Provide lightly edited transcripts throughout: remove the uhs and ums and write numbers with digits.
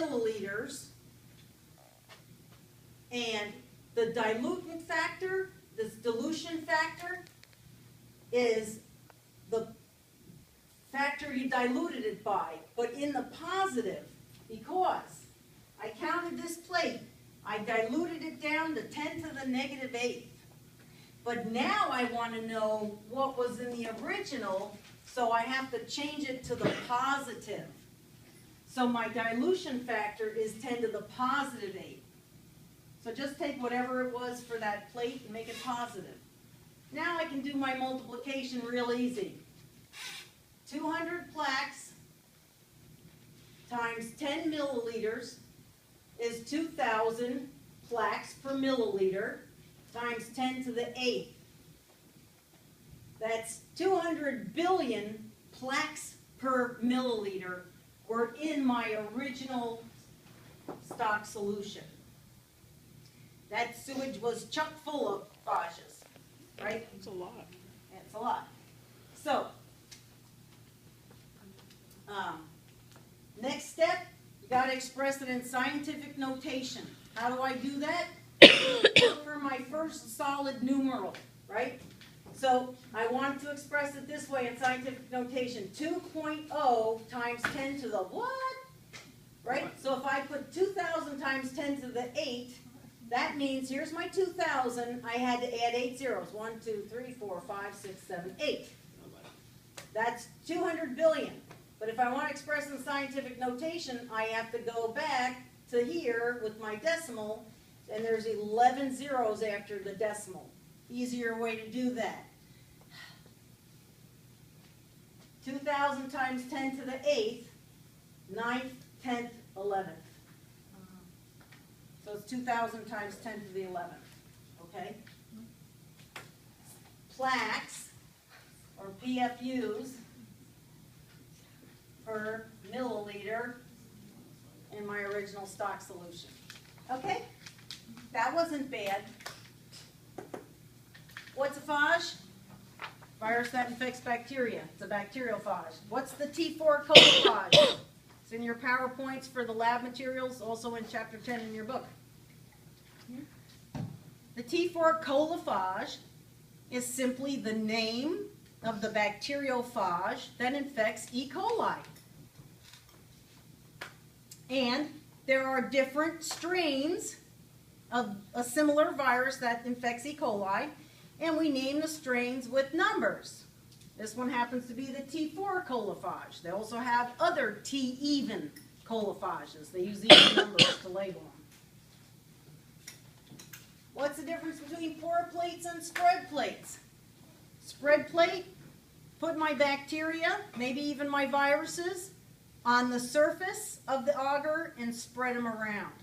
milliliters, and the dilutant factor, this dilution factor, is the factor you diluted it by, but in the positive, because I counted this plate, I diluted it down to 10 to the negative 8th. But now I want to know what was in the original, so I have to change it to the positive. So my dilution factor is 10 to the positive 8. So just take whatever it was for that plate and make it positive. Now I can do my multiplication real easy. 200 plaques times 10 milliliters is 2,000 plaques per milliliter times 10 to the 8th. That's 200 billion plaques per milliliter were in my original stock solution. That sewage was chock full of phages, right? That's a lot. That's a lot. So, next step, you got to express it in scientific notation. How do I do that? Look for my first solid numeral, right? So I want to express it this way in scientific notation. 2.0 times 10 to the what? Right? So if I put 2,000 times 10 to the 8, that means here's my 2,000. I had to add 8 zeros. 1, 2, 3, 4, 5, 6, 7, 8. That's 200 billion. But if I want to express in scientific notation, I have to go back to here with my decimal, and there's 11 zeros after the decimal. Easier way to do that. 2,000 times 10 to the 8th, 9th, 10th, 11th. So it's 2,000 times 10 to the 11th, okay? Plaques, or PFUs, per milliliter in my original stock solution. Okay? That wasn't bad. What's a phage? Virus that infects bacteria. It's a bacteriophage. What's the T4 colophage? It's in your PowerPoints for the lab materials, also in Chapter 10 in your book. The T4 colophage is simply the name of the bacteriophage that infects E. coli. And there are different strains of a similar virus that infects E. coli, and we name the strains with numbers. This one happens to be the T4 colophage. They also have other T-even colophages. They use even numbers to label them. What's the difference between pour plates and spread plates? Spread plate, put my bacteria, maybe even my viruses, on the surface of the agar and spread them around.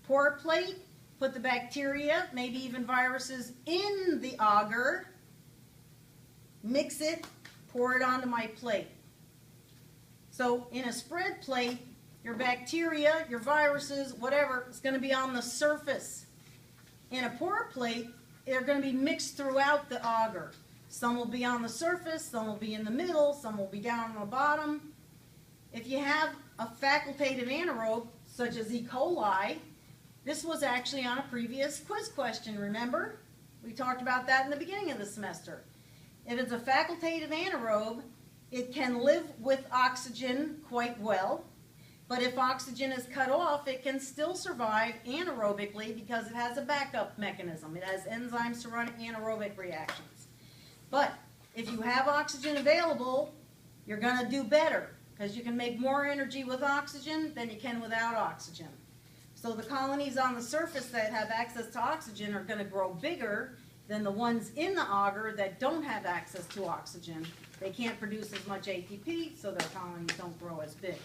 Pour plate, put the bacteria, maybe even viruses, in the agar, mix it, pour it onto my plate. So in a spread plate, your bacteria, your viruses, whatever, is going to be on the surface. In a pour plate, they're going to be mixed throughout the agar. Some will be on the surface, some will be in the middle, some will be down on the bottom. If you have a facultative anaerobe, such as E. coli, this was actually on a previous quiz question, remember? We talked about that in the beginning of the semester. If it's a facultative anaerobe, it can live with oxygen quite well, but if oxygen is cut off, it can still survive anaerobically because it has a backup mechanism. It has enzymes to run anaerobic reactions. But if you have oxygen available, you're going to do better because you can make more energy with oxygen than you can without oxygen. So the colonies on the surface that have access to oxygen are going to grow bigger than the ones in the agar that don't have access to oxygen. They can't produce as much ATP, so their colonies don't grow as big.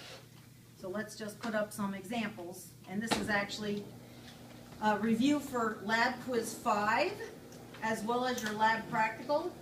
So let's just put up some examples. And this is actually a review for Lab Quiz 5, as well as your lab practical.